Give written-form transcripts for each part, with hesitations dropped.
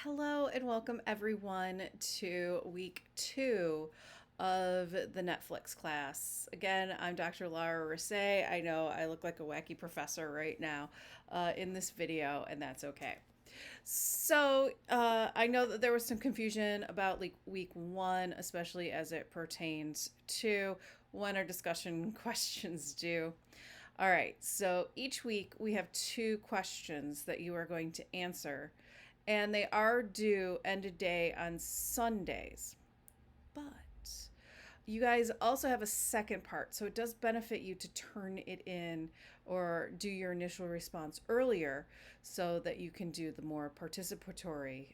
Hello and welcome everyone to week 2 of the Netflix class. Again, I'm Dr. Lara Risse. I know I look like a wacky professor right now in this video, and that's okay. I know that there was some confusion about like week 1, especially as it pertains to when our discussion questions due. All right, so each week we have 2 questions that you are going to answer, and they are due end of day on Sundays. But you guys also have a second part, so it does benefit you to turn it in or do your initial response earlier so that you can do the more participatory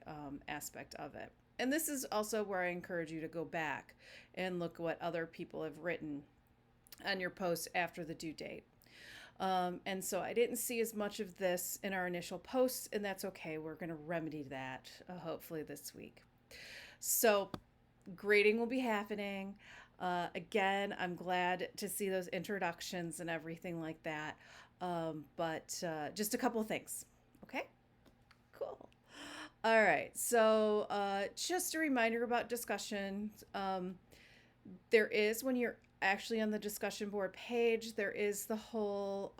aspect of it. And this is also where I encourage you to go back and look what other people have written on your posts after the due date. And so I didn't see as much of this in our initial posts, and that's okay. We're going to remedy that hopefully this week. So, grading will be happening. Again, I'm glad to see those introductions and everything like that. But just a couple of things. Okay? Cool. All right. So, just a reminder about discussions. There is, when you're actually on the discussion board page, there is the whole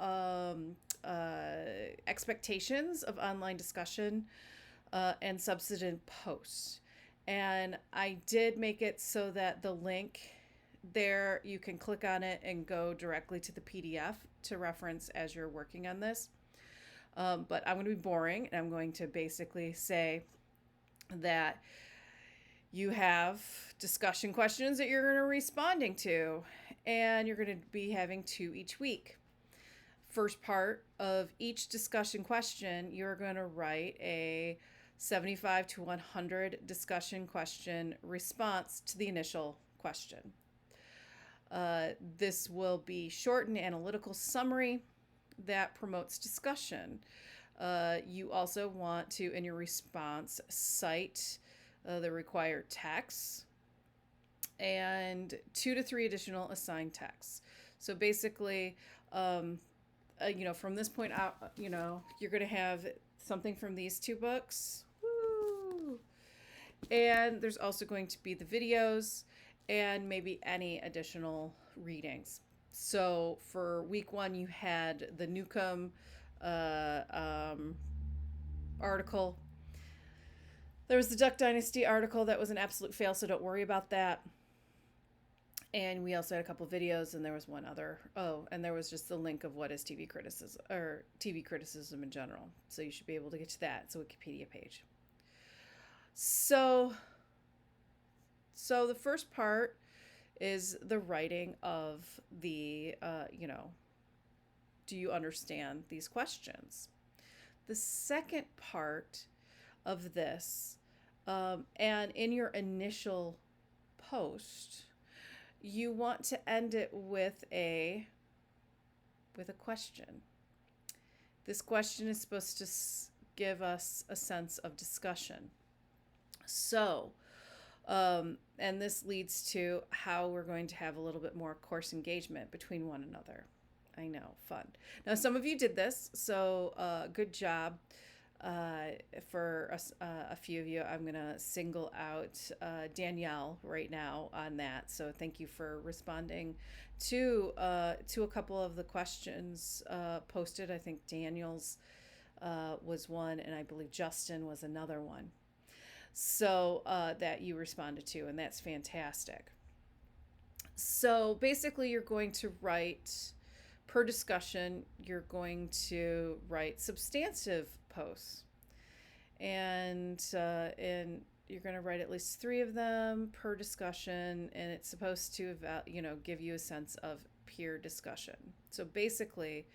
expectations of online discussion and substantive posts. And I did make it so that the link there, you can click on it and go directly to the PDF to reference as you're working on this. But I'm going to be boring, and I'm going to basically say that you have discussion questions that you're going to be responding to, and you're going to be having 2 each week. First part of each discussion question, you're going to write a 75 to 100 discussion question response to the initial question. This will be short and analytical summary that promotes discussion. You also want to, in your response, cite the required texts and 2 to 3 additional assigned texts. So basically, from this point out, you're going to have something from these 2 books. Woo! And there's also going to be the videos and maybe any additional readings. So for week 1, you had the Newcomb article. There was the Duck Dynasty article that was an absolute fail, so don't worry about that. And we also had a couple videos, and there was one other. Oh, and there was just the link of what is TV criticism, or TV criticism in general. So you should be able to get to that. It's a Wikipedia page. So the first part is the writing of the, do you understand these questions? The second part of this, and in your initial post, you want to end it with a question. This question is supposed to give us a sense of discussion. So, and this leads to how we're going to have a little bit more course engagement between one another. I know, fun. Now, some of you did this, so good job. For a few of you, I'm going to single out Danielle right now on that. So thank you for responding to a couple of the questions posted. I think Daniel's was one, and I believe Justin was another one. So that you responded to, and that's fantastic. So basically, you're going to write, per discussion, you're going to write substantive posts, and you're going to write at least 3 of them per discussion, and it's supposed to give you a sense of peer discussion. So basically,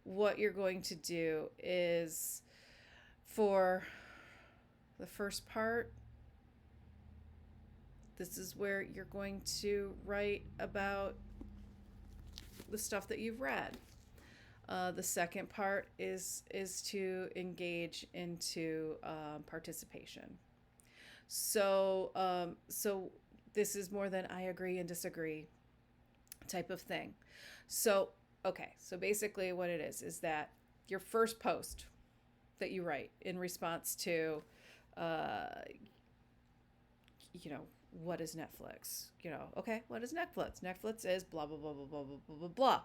what you're going to do is, for the first part, this is where you're going to write about the stuff that you've read. The second part is to engage into participation. So this is more than I agree and disagree type of thing. So basically what it is that your first post that you write in response to uh, what is Netflix? Okay, what is Netflix? Netflix is blah, blah, blah, blah, blah, blah, blah, blah, blah.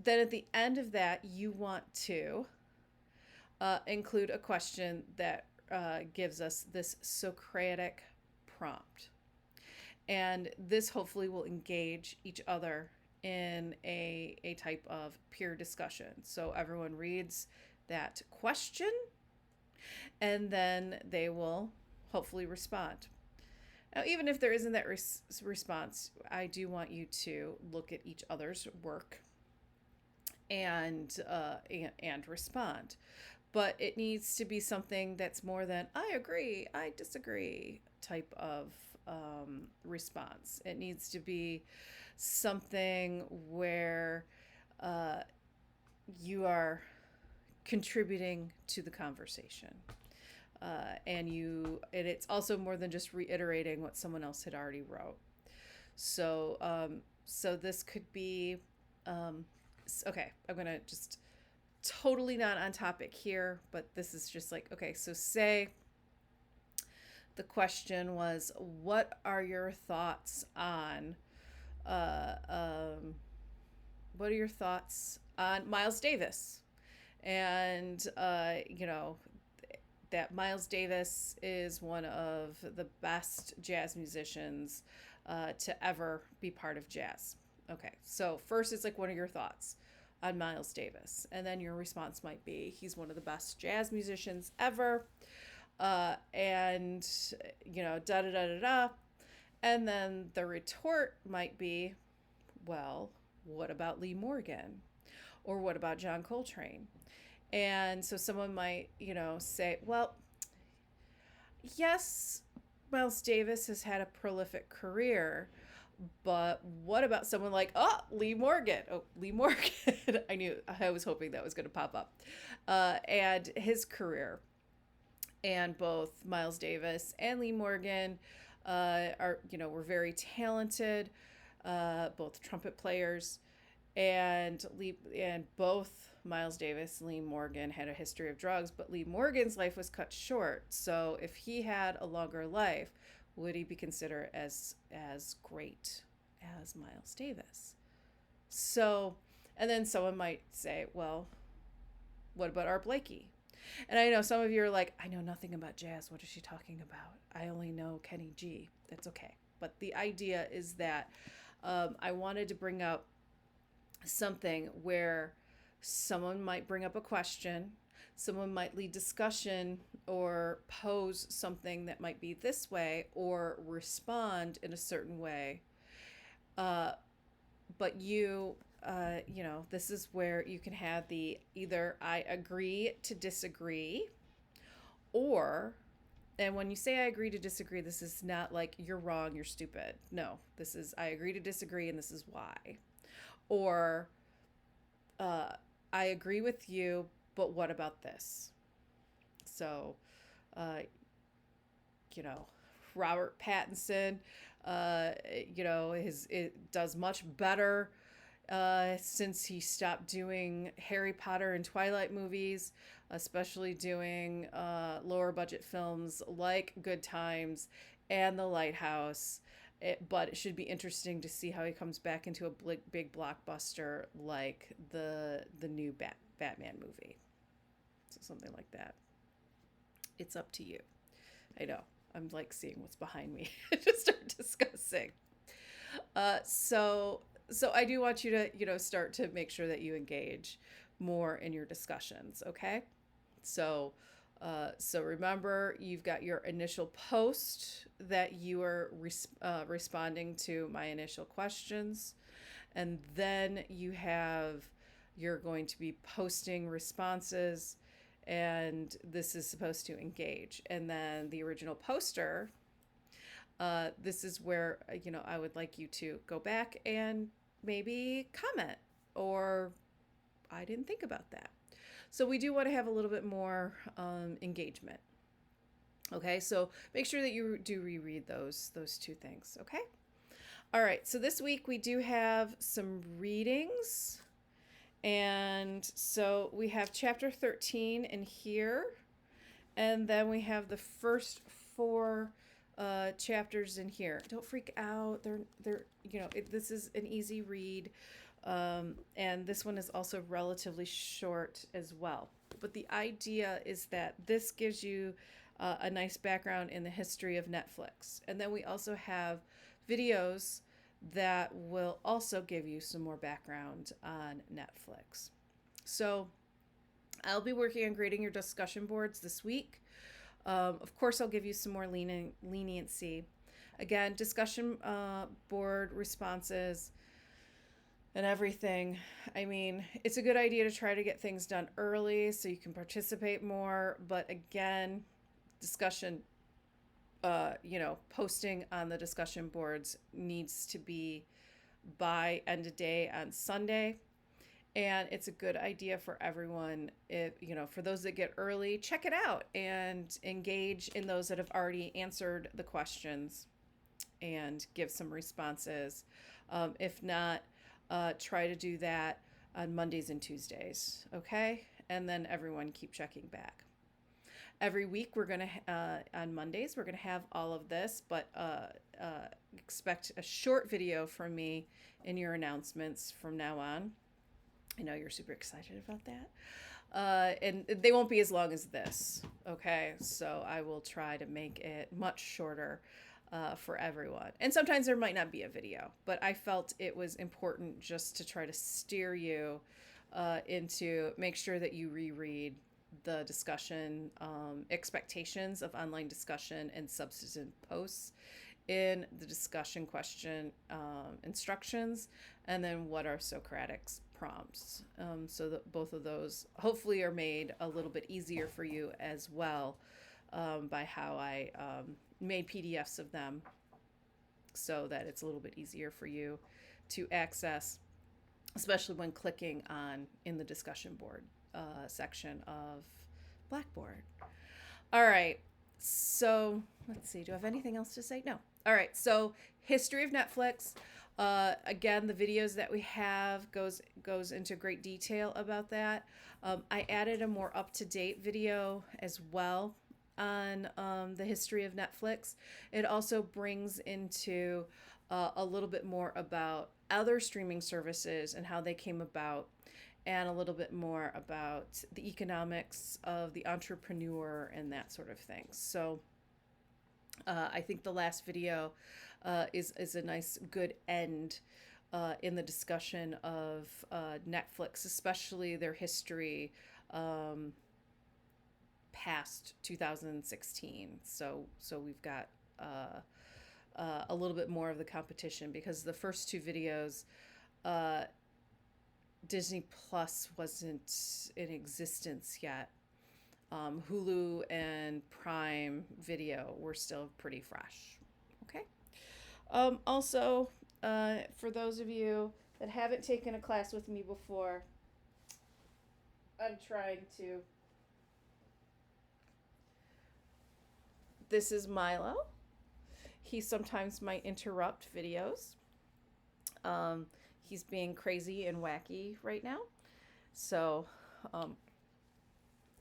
Then at the end of that, you want to include a question that gives us this Socratic prompt. And this hopefully will engage each other in a type of peer discussion. So everyone reads that question and then they will hopefully respond. Now, even if there isn't that response, I do want you to look at each other's work and respond. But it needs to be something that's more than I agree, I disagree type of response. It needs to be something where you are contributing to the conversation. And it's also more than just reiterating what someone else had already wrote. So this could be okay. I'm gonna just totally not on topic here, but this is just like, okay, so say the question was, what are your thoughts on Miles Davis? And that Miles Davis is one of the best jazz musicians to ever be part of jazz. Okay, so first it's like, what are your thoughts on Miles Davis? And then your response might be, he's one of the best jazz musicians ever. And, da da da da da. And then the retort might be, well, what about Lee Morgan? Or what about John Coltrane? And so someone might, say, well, yes, Miles Davis has had a prolific career, but what about someone like, Lee Morgan? Oh, Lee Morgan. I was hoping that was going to pop up. And his career. And both Miles Davis and Lee Morgan were very talented, both trumpet players. And both Miles Davis and Lee Morgan had a history of drugs, but Lee Morgan's life was cut short. So if he had a longer life, would he be considered as great as Miles Davis? So, and then someone might say, well, what about Art Blakey? And I know some of you are like, I know nothing about jazz. What is she talking about? I only know Kenny G. That's okay. But the idea is that I wanted to bring up something where someone might bring up a question, someone might lead discussion or pose something that might be this way or respond in a certain way. But this is where you can have the either I agree to disagree, or, and when you say I agree to disagree, this is not like you're wrong, you're stupid. No, this is I agree to disagree and this is why. Or I agree with you, but what about this? So, Robert Pattinson, it does much better since he stopped doing Harry Potter and Twilight movies, especially doing lower budget films like Good Times and The Lighthouse. But it should be interesting to see how he comes back into a big blockbuster like the new Batman movie. So something like that. It's up to you. I know. I'm like seeing what's behind me to start discussing. So I do want you to, start to make sure that you engage more in your discussions. Okay. So remember, you've got your initial post that you are responding to my initial questions. And then you're going to be posting responses, and this is supposed to engage. And then the original poster, this is where, I would like you to go back and maybe comment, or I didn't think about that. So we do want to have a little bit more engagement. Okay, so make sure that you do reread those two things, okay? All right, so this week we do have some readings. And so we have chapter 13 in here. And then we have the first four chapters in here. Don't freak out. They're this is an easy read. And this one is also relatively short as well. But the idea is that this gives you a nice background in the history of Netflix. And then we also have videos that will also give you some more background on Netflix. So I'll be working on grading your discussion boards this week. Of course, I'll give you some more leniency. Again, discussion board responses and everything. I mean, it's a good idea to try to get things done early so you can participate more. But again, discussion, posting on the discussion boards needs to be by end of day on Sunday. And it's a good idea for everyone. If, for those that get early, check it out and engage in those that have already answered the questions and give some responses. If not, try to do that on Mondays and Tuesdays, okay? And then everyone keep checking back. Every week we're going to, on Mondays, we're going to have all of this, but expect a short video from me in your announcements from now on. I know you're super excited about that. And they won't be as long as this, okay? So I will try to make it much shorter for everyone. And sometimes there might not be a video, but I felt it was important just to try to steer you into make sure that you reread the discussion expectations of online discussion and substantive posts in the discussion question instructions, and then what are Socratic's prompts, so that both of those hopefully are made a little bit easier for you as well by how I made PDFs of them so that it's a little bit easier for you to access, especially when clicking on in the discussion board section of Blackboard. All right, so let's see, do I have anything else to say? No. All right, so history of Netflix. Again, the videos that we have goes into great detail about that. I added a more up-to-date video as well on the history of Netflix. It also brings into a little bit more about other streaming services and how they came about, and a little bit more about the economics of the entrepreneur and that sort of thing. So I think the last video is a nice, good end in the discussion of Netflix, especially their history past 2016. So we've got a little bit more of the competition, because the first two videos, Disney Plus wasn't in existence yet. Hulu and Prime Video were still pretty fresh. Okay. Also, for those of you that haven't taken a class with me before, I'm trying to. This is Milo. He sometimes might interrupt videos. He's being crazy and wacky right now. So,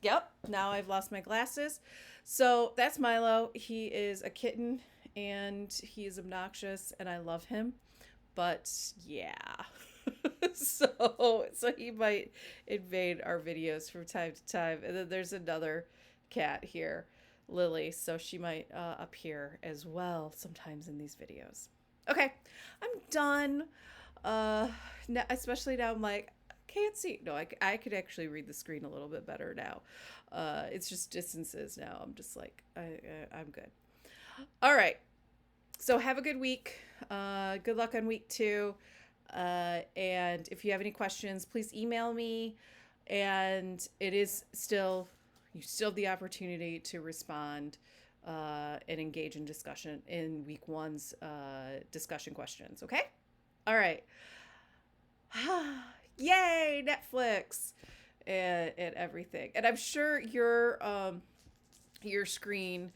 yep, now I've lost my glasses. So that's Milo. He is a kitten and he is obnoxious and I love him. But yeah. so he might invade our videos from time to time. And then there's another cat here, Lily. So she might appear as well sometimes in these videos. Okay, I'm done. Especially now I'm like, can't see. No, I could actually read the screen a little bit better now. It's just distances now. I'm just like, I'm good. All right. So have a good week. Good luck on week 2. And if you have any questions, please email me. And it is still, you still have the opportunity to respond and engage in discussion in week 1's discussion questions. Okay? All right. Yay, Netflix and everything. And I'm sure your screen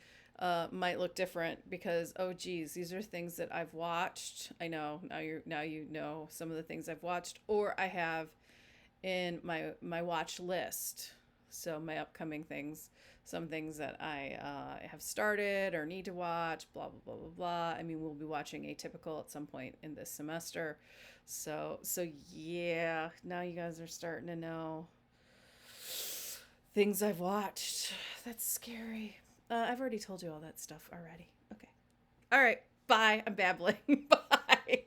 might look different because, oh geez, these are things that I've watched. I know now you know some of the things I've watched, or I have in my watch list So my upcoming things, some things that I have started or need to watch, blah blah blah blah blah. I mean, we'll be watching Atypical at some point in this semester. So yeah, now you guys are starting to know things I've watched. That's scary. I've already told you all that stuff already. Okay. All right. Bye. I'm babbling. Bye.